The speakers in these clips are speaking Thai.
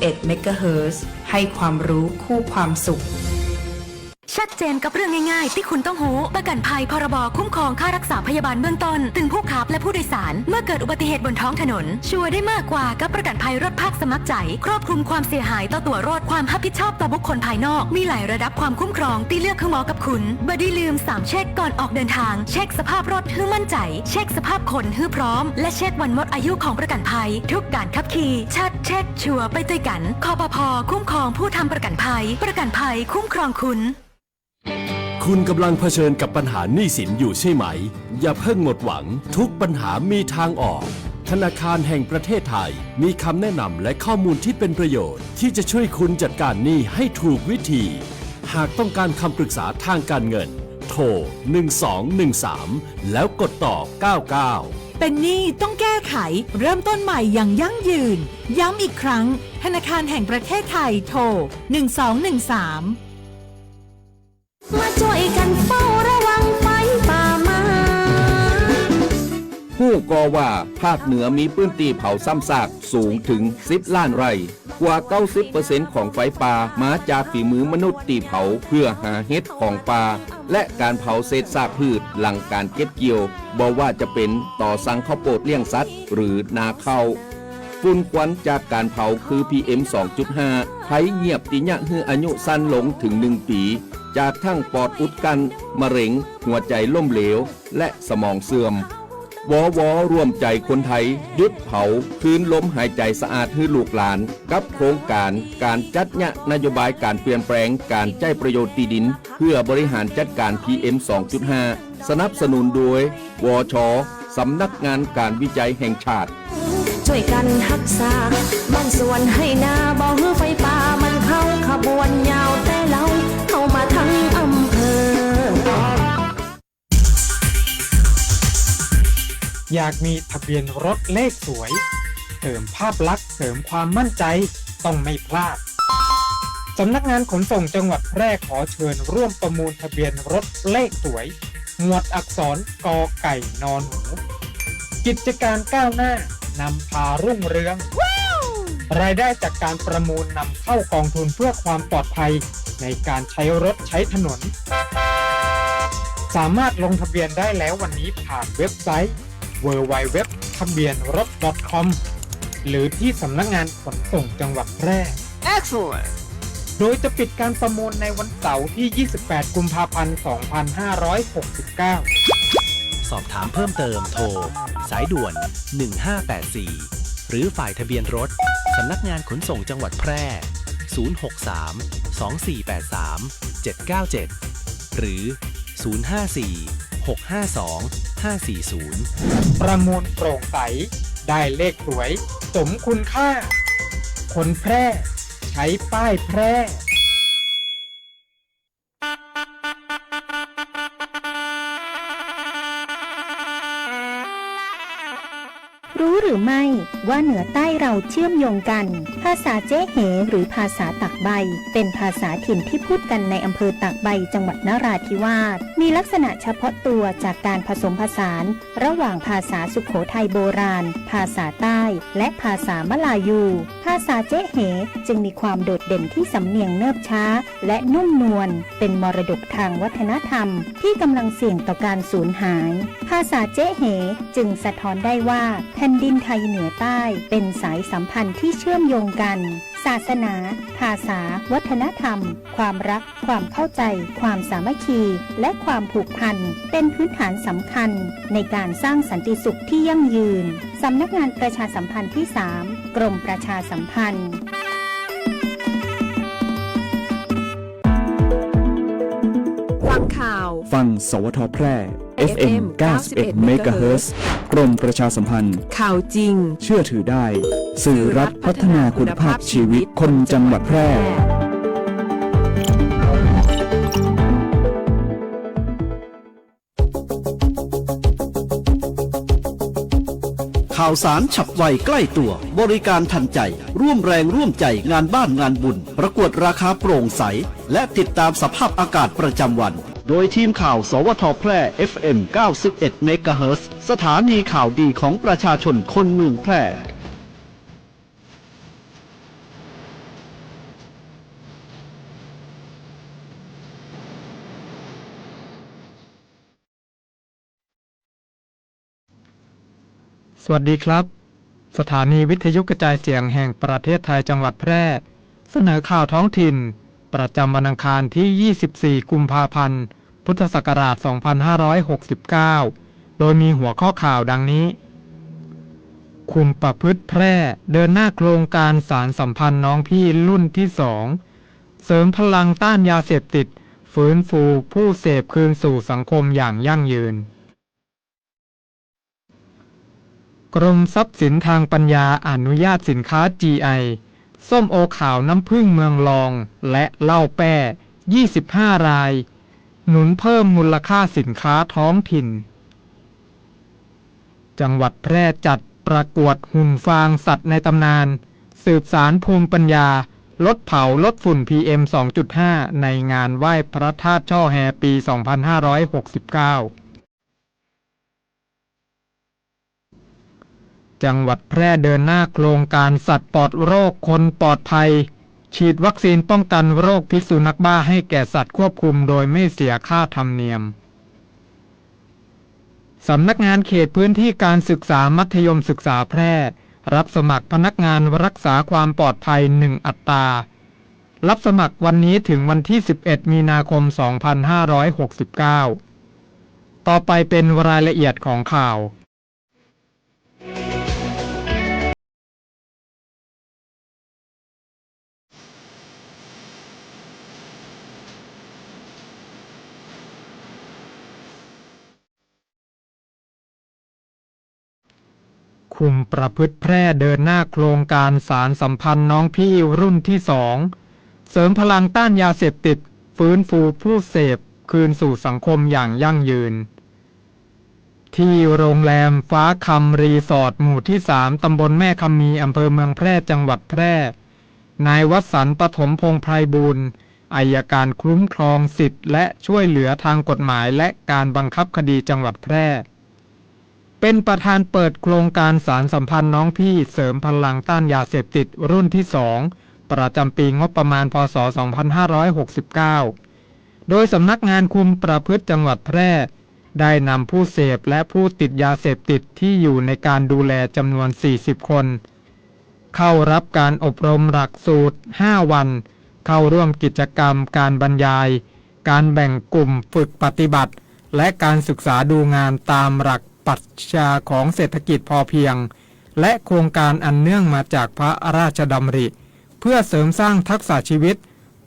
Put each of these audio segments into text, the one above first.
91 เมกะเฮิรตซ์ให้ความรู้คู่ความสุขชัดเจนกับเรื่องง่ายๆที่คุณต้องรู้ประกันภัยพรบคุ้มครองค่ารักษาพยาบาลเบื้องต้นถึงผู้ขับและผู้โดยสารเมื่อเกิดอุบัติเหตุบนท้องถนนชัวร์ได้มากกว่ากับประกันภัยรถภาคสมัครใจครอบคลุมความเสียหายต่อตัวรถความรับผิดชอบต่อบุคคลภายนอกมีหลายระดับความคุ้มครองที่เลือกคือเหมาะกับคุณบ่ได้ลืม3เช็คก่อนออกเดินทางเช็คสภาพรถให้มั่นใจเช็คสภาพคนให้พร้อมและเช็ควันหมดอายุของประกันภัยทุกการขับขี่ชัดเช็คชัวร์ไปด้วยกันคปภ.คุ้มครองผู้ทำประกันภัยคุ้มครองคุณคุณกำลังเผชิญกับปัญหาหนี้สินอยู่ใช่ไหมอย่าเพิ่งหมดหวังทุกปัญหามีทางออกธนาคารแห่งประเทศไทยมีคำแนะนำและข้อมูลที่เป็นประโยชน์ที่จะช่วยคุณจัดการหนี้ให้ถูกวิธีหากต้องการคำปรึกษาทางการเงินโทร1213แล้วกดต่อ99เป็นหนี้ต้องแก้ไขเริ่มต้นใหม่อย่างยั่งยืนย้ำอีกครั้งธนาคารแห่งประเทศไทยโทร1213มาช่วยกันเฝ้าระวังไฟป่ามาผู้ก่อว่าภาคเหนือมีพื้นที่เผาซ้ำซากสูงถึง10 ล้านไร่กว่า 90% ของไฟป่ามาจากฝีมือมนุษย์ที่เผาเพื่อหาเห็ดของป่าและการเผาเศษซากพืชหลังการเก็บเกี่ยวบ่ว่าจะเป็นต่อสั่งข้าวโพดเลี้ยงสัตว์หรือนาข้าวฝุ่นควันจากการเผาคือ PM 2.5 ภัยเงียบติยะฮืออายุสั้นลงถึง1 ปีจากทั้งปอดอุดกันมะเร็งหัวใจล้มเหลวและสมองเสื่อมวร่วมใจคนไทยหยุดเผาคืนลมหายใจสะอาดให้ลูกหลานกับโครงการจัดยะนโยบายการเปลี่ยนแปลงการใช้ประโยชน์ที่ดินเพื่อบริหารจัดการ PM 2.5 สนับสนุนโดยวช.สำนักงานการวิจัยแห่งชาติช่วยกันรักษาบ้านสวนให้นาบ่ฮื้อไฟป่ามันเข้าขบวนยาวแต่เราเข้ามาทั้งอำเภออยากมีทะเบียนรถเลขสวยเสริมภาพลักษณ์เสริมความมั่นใจต้องไม่พลาดสำนักงานขนส่งจังหวัดแพร่ขอเชิญร่วมประมูลทะเบียนรถเลขสวยหมวดอักษรกอไก่นอนหนูกิจการก้าวหน้านำพารุ่งเรือง รายได้จากการประมูลนำเข้ากองทุนเพื่อความปลอดภัยในการใช้รถใช้ถนนสามารถลงทะเบียนได้แล้ววันนี้ผ่านเว็บไซต์ www.ทะเบียนรถ .com หรือที่สำนักงานขนส่งจังหวัดแพร่ Excellent โดยจะปิดการประมูลในวันเสาร์ที่ 28 กุมภาพันธ์ 2569 สอบถามเพิ่มเติมโทรสายด่วน 1584 หรือฝ่ายทะเบียนรถสำนักงานขนส่งจังหวัดแพร่ 063 2483 797 หรือ 054 652 540 ประมูลโปร่งใสได้เลขสวยสมคุณค่าคนแพร่ใช้ป้ายแพร่รู้หรือไม่ว่าเหนือใต้เราเชื่อมโยงกันภาษาเจ๊เหหรือภาษาตักใบเป็นภาษาถิ่นที่พูดกันในอำเภอตากใบจังหวัดนราธิวาสมีลักษณะเฉพาะตัวจากการผสมผสานระหว่างภาษาสุโขทัยโบราณภาษาใต้และภาษามลายูภาษาเจ๊เหจึงมีความโดดเด่นที่สำเนียงเนิบช้าและนุ่มนวลเป็นมรดกทางวัฒนธรรมที่กำลังเสี่ยงต่อการสูญหายภาษาเจ๊เหจึงสะท้อนได้ว่าแผ่นดินไทยเหนือใต้เป็นสายสัมพันธ์ที่เชื่อมโยงกันศาสนาภาษาวัฒนธรรมความรักความเข้าใจความสามัคคีและความผูกพันเป็นพื้นฐานสำคัญในการสร้างสันติสุขที่ยั่งยืนสำนักงานประชาสัมพันธ์ที่ 3 กรมประชาสัมพันธ์ฟังข่าวฟังสวทแพร่ FM 91 เมกะเฮิรตซ์กรมประชาสัมพันธ์ข่าวจริงเชื่อถือได้สื่อรัฐพัฒนาคุณภาพชีวิตคนจังหวัดแพร่ข่าวสารฉับไวใกล้ตัวบริการทันใจร่วมแรงร่วมใจงานบ้านงานบุญประกวดราคาโปร่งใสและติดตามสภาพอากาศประจำวันโดยทีมข่าวสวทแพร่ FM 91 เมกะเฮิรตซ์สถานีข่าวดีของประชาชนคนเมืองแพร่ สวัสดีครับสถานีวิทยุกระจายเสียงแห่งประเทศไทยจังหวัดแพร่เสนอข่าวท้องถิ่นประจำวันอังคารที่ 24 กุมภาพันธ์ พุทธศักราช 2569 โดยมีหัวข้อข่าวดังนี้ คุมประพฤติแพร่เดินหน้าโครงการสารสัมพันธ์น้องพี่รุ่นที่ 2 เสริมพลังต้านยาเสพติดฟื้นฟูผู้เสพคืนสู่สังคมอย่างยั่งยืนกรมทรัพย์สินทางปัญญาอนุญาตสินค้า GI ส้มโอขาวน้ำผึ้งเมืองรองและเหล้าแป้25 รายหนุนเพิ่มมูลค่าสินค้าท้องถิ่นจังหวัดแพร่จัดประกวดหุ่นฟางสัตว์ในตำนานสืบสารภูมิปัญญาลดเผาลดฝุ่น PM 2.5 ในงานไหว้พระธาตุช่อแฮปี 2569จังหวัดแพร่เดินหน้าโครงการสัตว์ปลอดโรคคนปลอดภัยฉีดวัคซีนป้องกันโรคพิษสุนัขบ้าให้แก่สัตว์ควบคุมโดยไม่เสียค่าธรรมเนียมสำนักงานเขตพื้นที่การศึกษามัธยมศึกษาแพร่รับสมัครพนักงานรักษาความปลอดภัย1 อัตรารับสมัครวันนี้ถึงวันที่ 11 มีนาคม 2569 ต่อไปเป็นรายละเอียดของข่าวคุมประพฤติแพร่เดินหน้าโครงการสารสัมพันธ์น้องพี่รุ่นที่ 2 เสริมพลังต้านยาเสพติดฟื้นฟูผู้เสพคืนสู่สังคมอย่างยั่งยืนที่โรงแรมฟ้าคำรีสอร์ทหมู่ที่ 3 ตำบลแม่คำมีอำเภอเมืองแพร่จังหวัดแพร่นายวสันต์ปฐมพงษ์ไพรบูรณ์อัยการคุ้มครองสิทธิและช่วยเหลือทางกฎหมายและการบังคับคดีจังหวัดแพร่เป็นประธานเปิดโครงการสารสัมพันธ์น้องพี่เสริมพลังต้านยาเสพติดรุ่นที่ 2 ประจำปีงบประมาณพ.ศ. 2569 โดยสำนักงานคุมประพฤติจังหวัดแพร่ได้นำผู้เสพและผู้ติดยาเสพติดที่อยู่ในการดูแลจำนวน 40 คนเข้ารับการอบรมหลักสูตร 5 วันเข้าร่วมกิจกรรมการบรรยายการแบ่งกลุ่มฝึกปฏิบัติและการศึกษาดูงานตามหลักปรัชญาของเศรษฐกิจพอเพียงและโครงการอันเนื่องมาจากพระราชดำริเพื่อเสริมสร้างทักษะชีวิต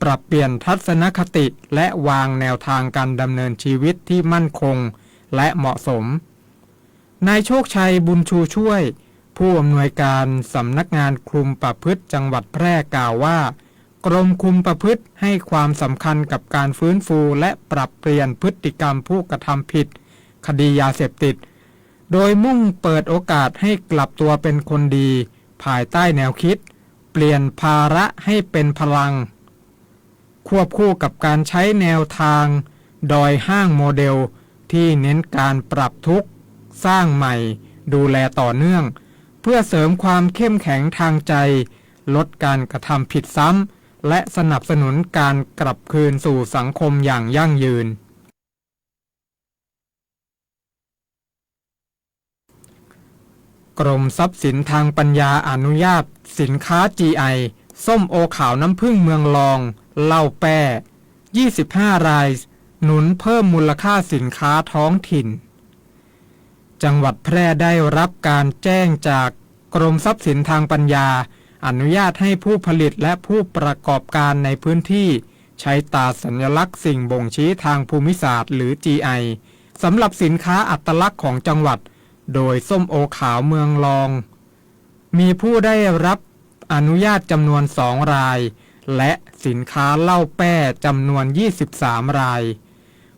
ปรับเปลี่ยนทัศนคติและวางแนวทางการดำเนินชีวิตที่มั่นคงและเหมาะสมนายโชคชัยบุญชูช่วยผู้อำนวยการสำนักงานคุมประพฤติจังหวัดแพร่กล่าวว่ากรมคุมประพฤติให้ความสำคัญกับการฟื้นฟูและปรับเปลี่ยนพฤติกรรมผู้กระทำผิดคดียาเสพติดโดยมุ่งเปิดโอกาสให้กลับตัวเป็นคนดีภายใต้แนวคิดเปลี่ยนภาระให้เป็นพลังควบคู่กับการใช้แนวทางดอยห้างโมเดลที่เน้นการปรับทุกข์สร้างใหม่ดูแลต่อเนื่องเพื่อเสริมความเข้มแข็งทางใจลดการกระทำผิดซ้ำและสนับสนุนการกลับคืนสู่สังคมอย่างยั่งยืนกรมทรัพย์สินทางปัญญาอนุญาตสินค้า GI ส้มโอขาวน้ำผึ้งเมืองรองเหล้าแป้25 รายหนุนเพิ่มมูลค่าสินค้าท้องถิ่นจังหวัดแพร่ได้รับการแจ้งจากกรมทรัพย์สินทางปัญญาอนุญาตให้ผู้ผลิตและผู้ประกอบการในพื้นที่ใช้ตราสัญลักษณ์สิ่งบ่งชี้ทางภูมิศาสตร์หรือ GI สำหรับสินค้าอัตลักษณ์ของจังหวัดโดยส้มโอขาวเมืองรองมีผู้ได้รับอนุญาตจำนวน2 รายและสินค้าเหล้าแป้จำนวน23 ราย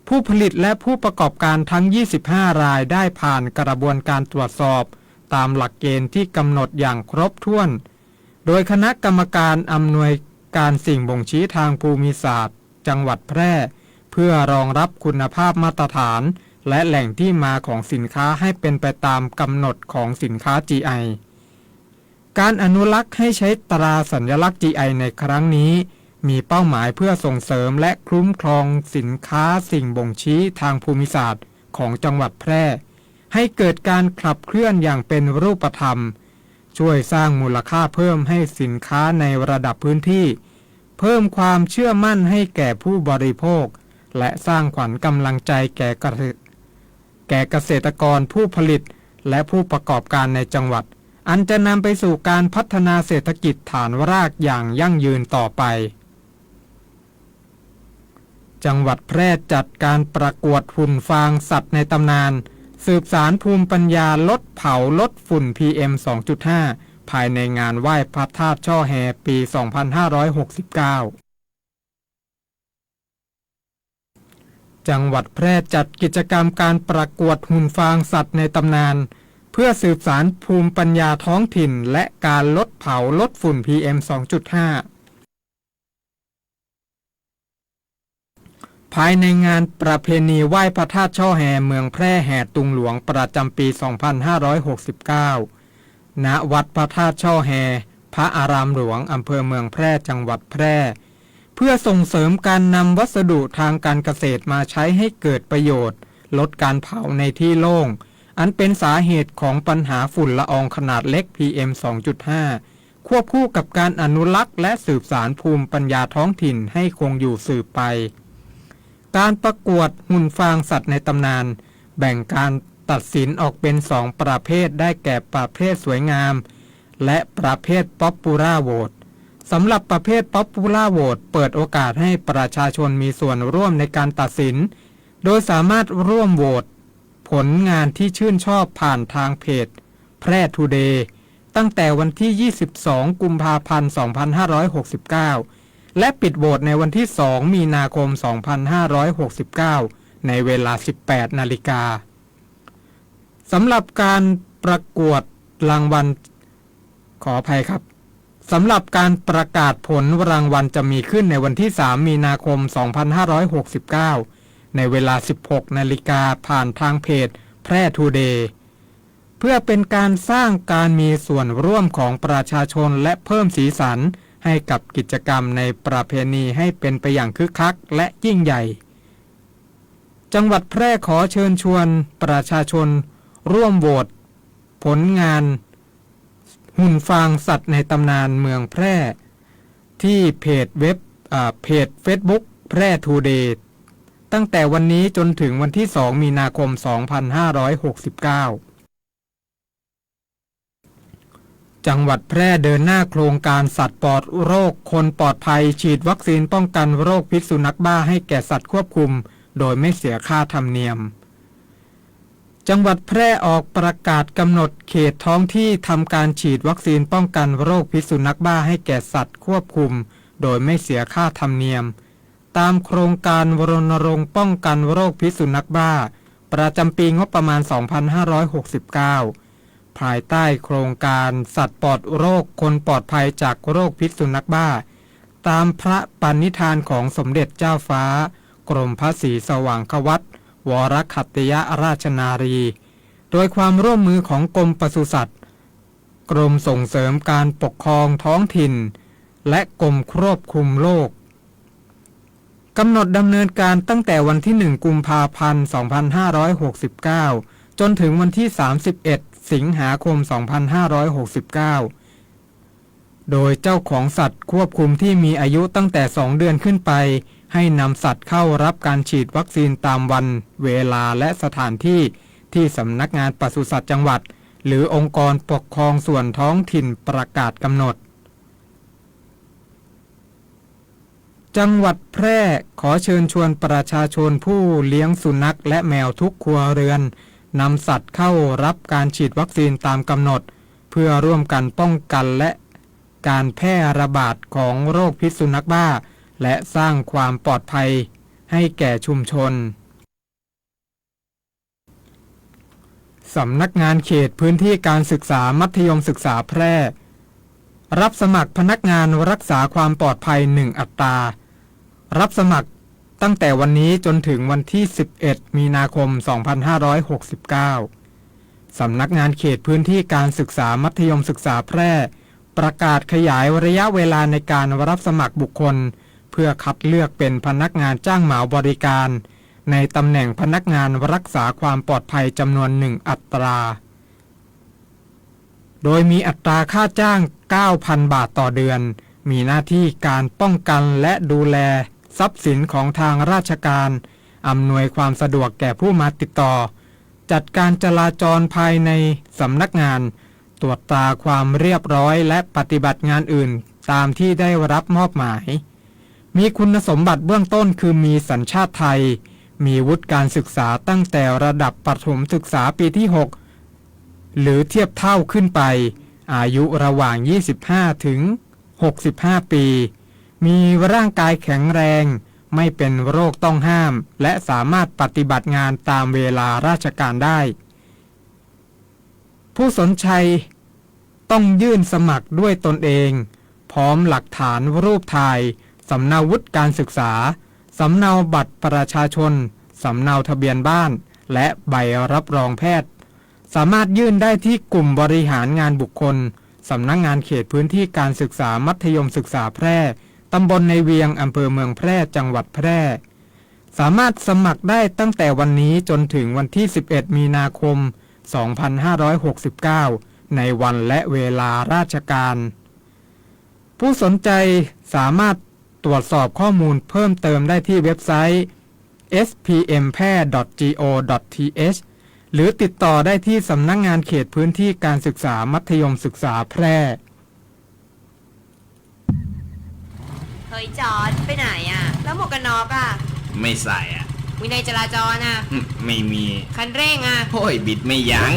ผู้ผลิตและผู้ประกอบการทั้ง25 รายได้ผ่านกระบวนการตรวจสอบตามหลักเกณฑ์ที่กำหนดอย่างครบถ้วนโดยคณะกรรมการอำนวยการสิ่งบ่งชี้ทางภูมิศาสตร์จังหวัดแพร่เพื่อรองรับคุณภาพมาตรฐานและแหล่งที่มาของสินค้าให้เป็นไปตามกำหนดของสินค้า GI การอนุรักษ์ให้ใช้ตราสัญลักษณ์ GI ในครั้งนี้มีเป้าหมายเพื่อส่งเสริมและคุ้มครองสินค้าสิ่งบ่งชี้ทางภูมิศาสตร์ของจังหวัดแพร่ ให้เกิดการขับเคลื่อนอย่างเป็นรูปธรรมช่วยสร้างมูลค่าเพิ่มให้สินค้าในระดับพื้นที่เพิ่มความเชื่อมั่นให้แก่ผู้บริโภคและสร้างขวัญกำลังใจแก่เกษตรกรผู้ผลิตและผู้ประกอบการในจังหวัดอันจะนำไปสู่การพัฒนาเศรษฐกิจฐานรากอย่างยั่งยืนต่อไปจังหวัดแพร่จัดการประกวดหุ่นฟางสัตว์ในตำนานสืบสารภูมิปัญญาลดเผาลดฝุ่น PM 2.5 ภายในงานไหว้พระธาตุช่อแฮปี 2569 จังหวัดแพร่จัดกิจกรรมการประกวดหุ่นฟางสัตว์ในตำนานเพื่อสืบสารภูมิปัญญาท้องถิ่นและการลดเผาลดฝุ่น PM 2.5 ภายในงานประเพณีไหว้พระธาตุช่อแฮเมืองแพร่แห่ตุงหลวงประจำปี 2569 ณ วัดพระธาตุช่อแฮพระอารามหลวงอำเภอเมืองแพร่จังหวัดแพร่เพื่อส่งเสริมการนำวัสดุทางการเกษตรมาใช้ให้เกิดประโยชน์ลดการเผาในที่โล่งอันเป็นสาเหตุของปัญหาฝุ่นละอองขนาดเล็ก PM 2.5 ควบคู่กับการอนุรักษ์และสืบสานภูมิปัญญาท้องถิ่นให้คงอยู่สืบไปการประกวดหุ่นฟางสัตว์ในตำนานแบ่งการตัดสินออกเป็น2ประเภทได้แก่ประเภทสวยงามและประเภทป๊อปปูล่าโหวตสำหรับประเภทป๊อปปูล่าโหวตเปิดโอกาสให้ประชาชนมีส่วนร่วมในการตัดสินโดยสามารถร่วมโหวตผลงานที่ชื่นชอบผ่านทางเพจแพร่ทูเดย์ตั้งแต่วันที่ 22 กุมภาพันธ์ 2569 และปิดโหวตในวันที่ 2 มีนาคม 2569 ในเวลา 18 นาฬิกาสำหรับการประกวดรางวัลขออภัยครับสำหรับการประกาศผลรางวัลจะมีขึ้นในวันที่ 3 มีนาคม 2569 ในเวลา 16 นาฬิกาผ่านทางเพจแพร่ทูเดย์เพื่อเป็นการสร้างการมีส่วนร่วมของประชาชนและเพิ่มสีสันให้กับกิจกรรมในประเพณีให้เป็นไปอย่างคึกคักและยิ่งใหญ่จังหวัดแพร่ขอเชิญชวนประชาชนร่วมโหวตผลงานหุ่นฟางสัตว์ในตำนานเมืองแพร่ที่เพจเฟซบุ๊กแพร่ทูเดย์ตั้งแต่วันนี้จนถึงวันที่ 2 มีนาคม 2569 จังหวัดแพร่เดินหน้าโครงการสัตว์ปลอดโรคคนปลอดภัยฉีดวัคซีนป้องกันโรคพิษสุนัขบ้าให้แก่สัตว์ควบคุมโดยไม่เสียค่าธรรมเนียมจังหวัดแพร่ออกประกาศกำหนดเขตท้องที่ทำการฉีดวัคซีนป้องกันโรคพิษสุนัขบ้าให้แก่สัตว์ควบคุมโดยไม่เสียค่าธรรมเนียมตามโครงการรณรงค์ป้องกันโรคพิษสุนัขบ้าประจำปีงบประมาณ 2569 ภายใต้โครงการสัตว์ปลอดโรคคนปลอดภัยจากโรคพิษสุนัขบ้าตามพระปณิธานของสมเด็จเจ้าฟ้ากรมพระศรีสว่างควัตรวรคัตติยราชนารีโดยความร่วมมือของกรมปศุสัตว์กรมส่งเสริมการปกครองท้องถิ่นและกรมควบคุมโรคกำหนดดำเนินการตั้งแต่วันที่ 1 กุมภาพันธ์ 2569 จนถึงวันที่ 31 สิงหาคม 2569 โดยเจ้าของสัตว์ควบคุมที่มีอายุตั้งแต่ 2 เดือนขึ้นไปให้นำสัตว์เข้ารับการฉีดวัคซีนตามวันเวลาและสถานที่ที่สำนักงานปศุสัตว์จังหวัดหรือองค์กรปกครองส่วนท้องถิ่นประกาศกำหนดจังหวัดแพร่ขอเชิญชวนประชาชนผู้เลี้ยงสุนัขและแมวทุกครัวเรือนนำสัตว์เข้ารับการฉีดวัคซีนตามกำหนดเพื่อร่วมกันป้องกันและการแพร่ระบาดของโรคพิษสุนัขบ้าและสร้างความปลอดภัยให้แก่ชุมชนสำนักงานเขตพื้นที่การศึกษามัธยมศึกษาแพร่รับสมัครพนักงานรักษาความปลอดภัย1 อัตรารับสมัครตั้งแต่วันนี้จนถึงวันที่ 11 มีนาคม 2569 สำนักงานเขตพื้นที่การศึกษามัธยมศึกษาแพร่ประกาศขยายระยะเวลาในการรับสมัครบุคคลเพื่อคัดเลือกเป็นพนักงานจ้างเหมาบริการ ในตำแหน่งพนักงานรักษาความปลอดภัยจำนวน1 อัตรา โดยมีอัตราค่าจ้าง 9,000 บาทต่อเดือน มีหน้าที่การป้องกันและดูแลทรัพย์สินของทางราชการอำนวยความสะดวกแก่ผู้มาติดต่อจัดการจราจรภายในสำนักงานตรวจตราความเรียบร้อยและปฏิบัติงานอื่นตามที่ได้รับมอบหมายมีคุณสมบัติเบื้องต้นคือมีสัญชาติไทยมีวุฒิการศึกษาตั้งแต่ระดับประถมศึกษาปีที่ 6 หรือเทียบเท่าขึ้นไปอายุระหว่าง 25 ถึง 65 ปี มีร่างกายแข็งแรงไม่เป็นโรคต้องห้ามและสามารถปฏิบัติงานตามเวลาราชการได้ผู้สนใจต้องยื่นสมัครด้วยตนเองพร้อมหลักฐานรูปถ่ายสำเนาวุฒิการศึกษาสำเนาบัตรประชาชนสำเนาทะเบียนบ้านและใบรับรองแพทย์สามารถยื่นได้ที่กลุ่มบริหารงานบุคคลสำนักงานเขตพื้นที่การศึกษามัธยมศึกษาแพร่ตำบลในเวียงอำเภอเมืองแพร่จังหวัดแพร่สามารถสมัครได้ตั้งแต่วันนี้จนถึงวันที่ 11 มีนาคม 2569 ในวันและเวลาราชการผู้สนใจสามารถตรวจสอบข้อมูลเพิ่มเติมได้ที่เว็บไซต์ spmphair.go.th หรือติดต่อได้ที่สำนักงานเขตพื้นที่การศึกษามัธยมศึกษาแพร่เฮ้ยจอร์จไปไหนอ่ะแล้วหมวกกันน็อกอ่ะไม่ใส่อ่ะวินัยจราจรอ่ะไม่มีคันเร่งอ่ะโอ้ยบิดไม่ยั้ง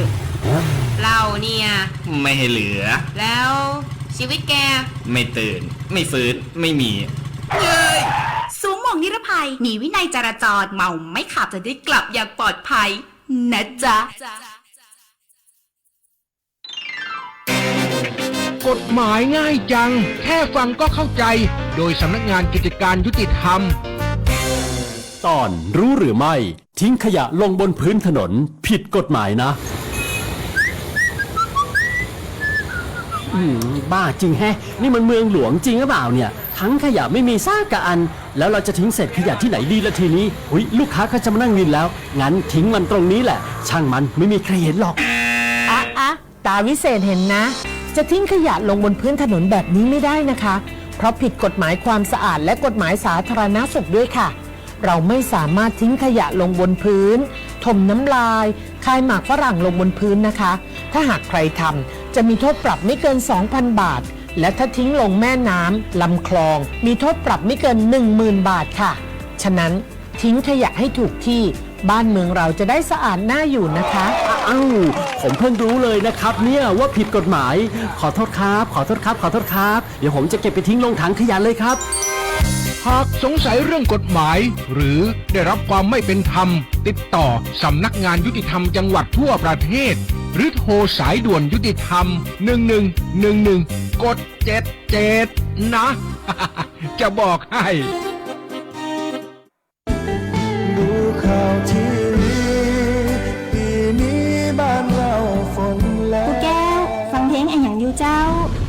เราเนี่ยไม่ให้เหลือแล้วชีวิตแกไม่ตื่นไม่ฟื้นไม่มีเย้ยสูงหม่องนิรภัยมีวินัยจราจรเมาไม่ขับจะได้กลับอย่างปลอดภัยนะจ๊ะกฎหมายง่ายจังแค่ฟังก็เข้าใจโดยสำนักงานกิจการยุติธรรมตอนรู้หรือไม่ทิ้งขยะลงบนพื้นถนนผิดกฎหมายนะบ้าจริงแฮะนี่มันเมืองหลวงจริงหรือเปล่าเนี่ยทั้งขยะไม่มีซากกะอันแล้วเราจะทิ้งเศษขยะที่ไหนดีละทีนี้ลูกค้าก็จะมานั่งวินแล้วงั้นทิ้งมันตรงนี้แหละช่างมันไม่มีใครเห็นหรอกตาวิเศษเห็นนะจะทิ้งขยะลงบนพื้นถนนแบบนี้ไม่ได้นะคะเพราะผิดกฎหมายความสะอาดและกฎหมายสาธารณสุขด้วยค่ะเราไม่สามารถทิ้งขยะลงบนพื้นถมน้ำลายคายหมากฝรั่งลงบนพื้นนะคะถ้าหากใครทำจะมีโทษปรับไม่เกิน 2,000 บาทและถ้าทิ้งลงแม่น้ำลำคลองมีโทษปรับไม่เกิน 10,000 บาทค่ะฉะนั้นทิ้งขยะให้ถูกที่บ้านเมืองเราจะได้สะอาดน่าอยู่นะคะผมเพิ่งรู้เลยนะครับเนี่ยว่าผิดกฎหมายขอโทษครับเดี๋ยวผมจะเก็บไปทิ้งลงถังขยะเลยครับหากสงสัยเรื่องกฎหมายหรือได้รับความไม่เป็นธรรมติดต่อสำนักงานยุติธรรมจังหวัดทั่วประเทศหรือโทรสายด่วนยุติธรรม1111กด77นะจะบอกให้ดูข่าวทีวีปีนี้บ้านเราฝนแล้วผู้แก้วฟังเพลงอย่างอยู่เจ้า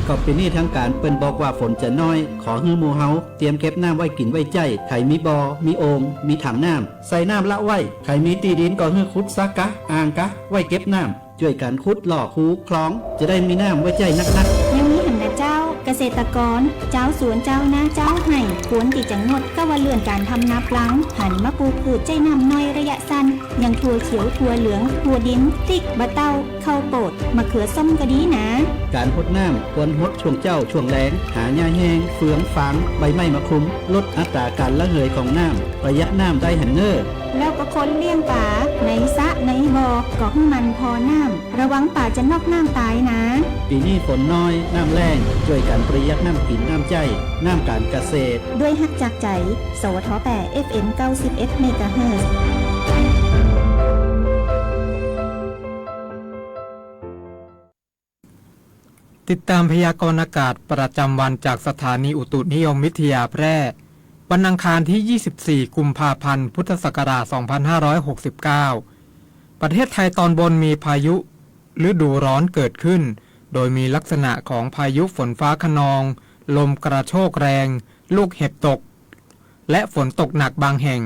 ก็ปีนี้ทางการเปิ้นบอกว่าฝนจะน้อยขอให้หมู่เฮาเตรียมเก็บน้ำไว้กินไว้ใจใครมีบอมีโอ่งมีถังน้ำใส่น้ำละไว้ใครมีตีดินก็ให้ขุดซักกะอ่างกะไว้เก็บน้ำช่วยกันขุดหล่อคูคลองจะได้มีน้ำไว้ใจนักๆยังมีหันนะเจ้าเกษตรกรเจ้าสวนเจ้านาเจ้าไห่ควรที่จะงดก็ว่าเลื่อนการทำนาปลังหันมาปลูกพืชใจน้ำน้อยระยะสั้นอย่างถั่วเขียวถั่วเหลืองถั่วดินติ๊กบะเต้าข้าวโพดมะเขือส้มก็ดีนะการหดน้ำควรหดช่วงเจ้าช่วงแล้งหาหญ้าแห้งเฟืองฟางใบไม้มาคลุมลดอัตราการระเหยของน้ำประหยัดน้ำได้หันเนอแล้วก็คนเลี้ยงป่าในสระในบ่อก็ให้มันพอน้ำระวังป่าจะนอกน้ำตายนะปีนี้ฝนน้อยน้ำแรงช่วยกันประหยัดน้ำกินน้ำใจน้ำการเกษตรด้วยฮักจากใจสวท8 FM 91 เมกะเฮิรตซ์ติดตามพยากรณ์อากาศประจำวันจากสถานีอุตุนิยมวิทยาแพร่วันอังคารที่ 24 กุมภาพันธ์ พุทธศักราช 2569 ประเทศไทยตอนบนมีพายุฤดูร้อนเกิดขึ้นโดยมีลักษณะของพายุฝนฟ้าคะนองลมกระโชกแรงลูกเห็บตกและฝนตกหนักบางแห่ง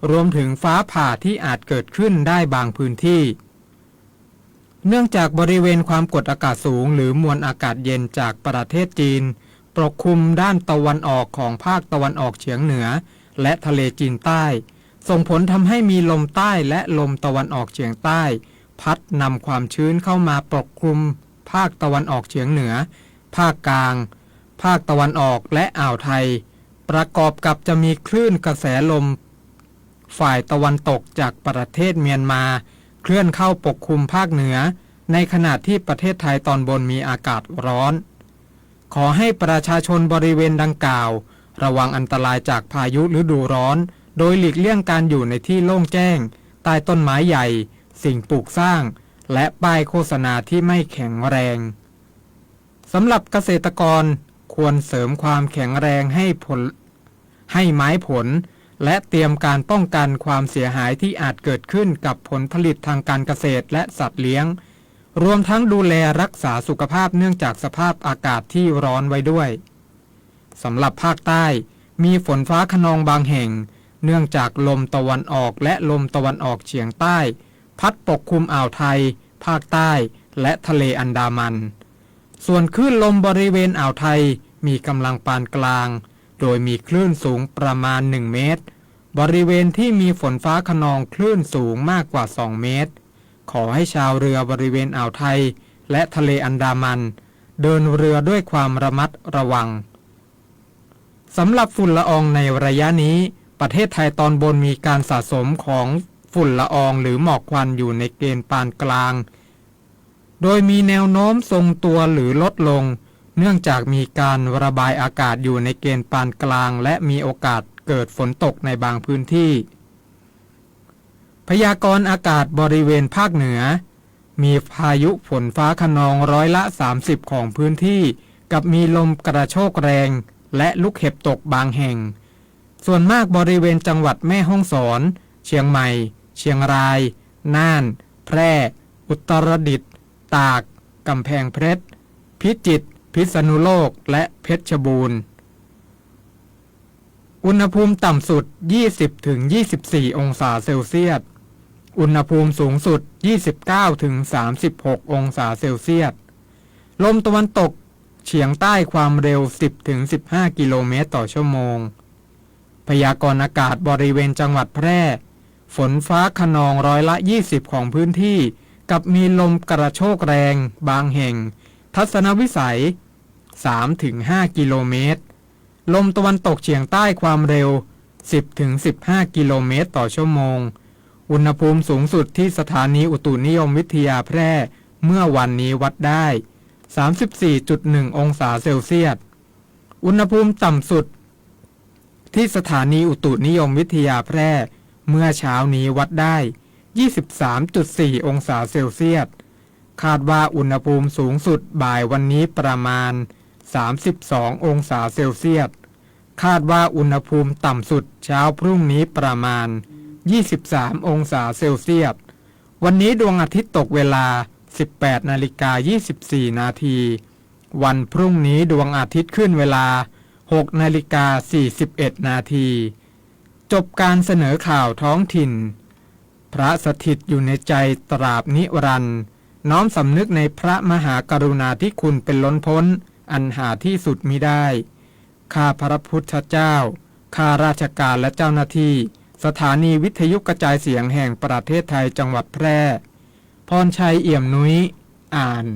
รวมถึงฟ้าผ่าที่อาจเกิดขึ้นได้บางพื้นที่เนื่องจากบริเวณความกดอากาศสูงหรือมวลอากาศเย็นจากประเทศจีนปกคลุมด้านตะวันออกของภาคตะวันออกเฉียงเหนือและทะเลจีนใต้ส่งผลทำให้มีลมใต้และลมตะวันออกเฉียงใต้พัดนำความชื้นเข้ามาปกคลุมภาคตะวันออกเฉียงเหนือภาคกลางภาคตะวันออกและอ่าวไทยประกอบกับจะมีคลื่นกระแสลมฝ่ายตะวันตกจากประเทศเมียนมาเคลื่อนเข้าปกคลุมภาคเหนือในขณะที่ประเทศไทยตอนบนมีอากาศร้อนขอให้ประชาชนบริเวณดังกล่าวระวังอันตรายจากพายุฤดูร้อนโดยหลีกเลี่ยงการอยู่ในที่โล่งแจ้งใต้ต้นไม้ใหญ่สิ่งปลูกสร้างและป้ายโฆษณาที่ไม่แข็งแรงสำหรับเกษตรกรควรเสริมความแข็งแรงให้ไม้ผลและเตรียมการป้องกันความเสียหายที่อาจเกิดขึ้นกับผลผลิตทางการเกษตรและสัตว์เลี้ยงรวมทั้งดูแลรักษาสุขภาพเนื่องจากสภาพอากาศที่ร้อนไว้ด้วยสำหรับภาคใต้มีฝนฟ้าคะนองบางแห่งเนื่องจากลมตะวันออกและลมตะวันออกเฉียงใต้พัดปกคลุมอ่าวไทยภาคใต้และทะเลอันดามันส่วนคลื่นลมบริเวณอ่าวไทยมีกำลังปานกลางโดยมีคลื่นสูงประมาณ1เมตรบริเวณที่มีฝนฟ้าคะนองคลื่นสูงมากกว่า2เมตรขอให้ชาวเรือบริเวณอ่าวไทยและทะเลอันดามันเดินเรือด้วยความระมัดระวังสำหรับฝุ่นละอองในระยะนี้ประเทศไทยตอนบนมีการสะสมของฝุ่นละอองหรือหมอกควันอยู่ในเกณฑ์ปานกลางโดยมีแนวโน้มทรงตัวหรือลดลงเนื่องจากมีการระบายอากาศอยู่ในเกณฑ์ปานกลางและมีโอกาสเกิดฝนตกในบางพื้นที่พยากรณ์อากาศบริเวณภาคเหนือมีพายุฝนฟ้าคะนอง30%ของพื้นที่กับมีลมกระโชกแรงและลูกเห็บตกบางแห่งส่วนมากบริเวณจังหวัดแม่ฮ่องสอนเชียงใหม่เชียงรายน่านแพร่อุตรดิตถ์ตากกำแพงเพชรพิจิตรพิษณุโลกและเพชรบูรณ์อุณหภูมิต่ำสุด 20-24 องศาเซลเซียสอุณหภูมิสูงสุด 29-36 องศาเซลเซียสลมตะวันตกเฉียงใต้ความเร็ว 10-15 กิโลเมตรต่อชั่วโมงพยากรณ์อากาศบริเวณจังหวัดแพร่ฝนฟ้าคะนอง20%ของพื้นที่กับมีลมกระโชกแรงบางแห่งทัศนวิสัย 3-5 กิโลเมตรลมตะวันตกเฉียงใต้ความเร็ว 10-15 กิโลเมตรต่อชั่วโมงอุณหภูมิสูงสุดที่สถานีอุตุนิยมวิทยาแพร่เมื่อวันนี้วัดได้ 34.1 องศาเซลเซียสอุณหภูมิต่ำสุดที่สถานีอุตุนิยมวิทยาแพร่เมื่อเช้านี้วัดได้ 23.4 องศาเซลเซียสคาดว่าอุณหภูมิสูงสุดบ่ายวันนี้ประมาณ32 องศาเซลเซียสคาดว่าอุณหภูมิต่ำสุดเช้าพรุ่งนี้ประมาณ23 องศาเซลเซียสวันนี้ดวงอาทิตย์ตกเวลา 18:24 นาทีวันพรุ่งนี้ดวงอาทิตย์ขึ้นเวลา 6:41 นาทีจบการเสนอข่าวท้องถิ่นพระสถิตอยู่ในใจตราบนิรันดร์น้อมสำนึกในพระมหากรุณาธิคุณเป็นล้นพ้นอันหาที่สุดมิได้ข้าพระพุทธเจ้าข้าราชการและเจ้าหน้าที่สถานีวิทยุกระจายเสียงแห่งประเทศไทยจังหวัดแพร่พรชัยเอี่ยมนุ้ยอ่าน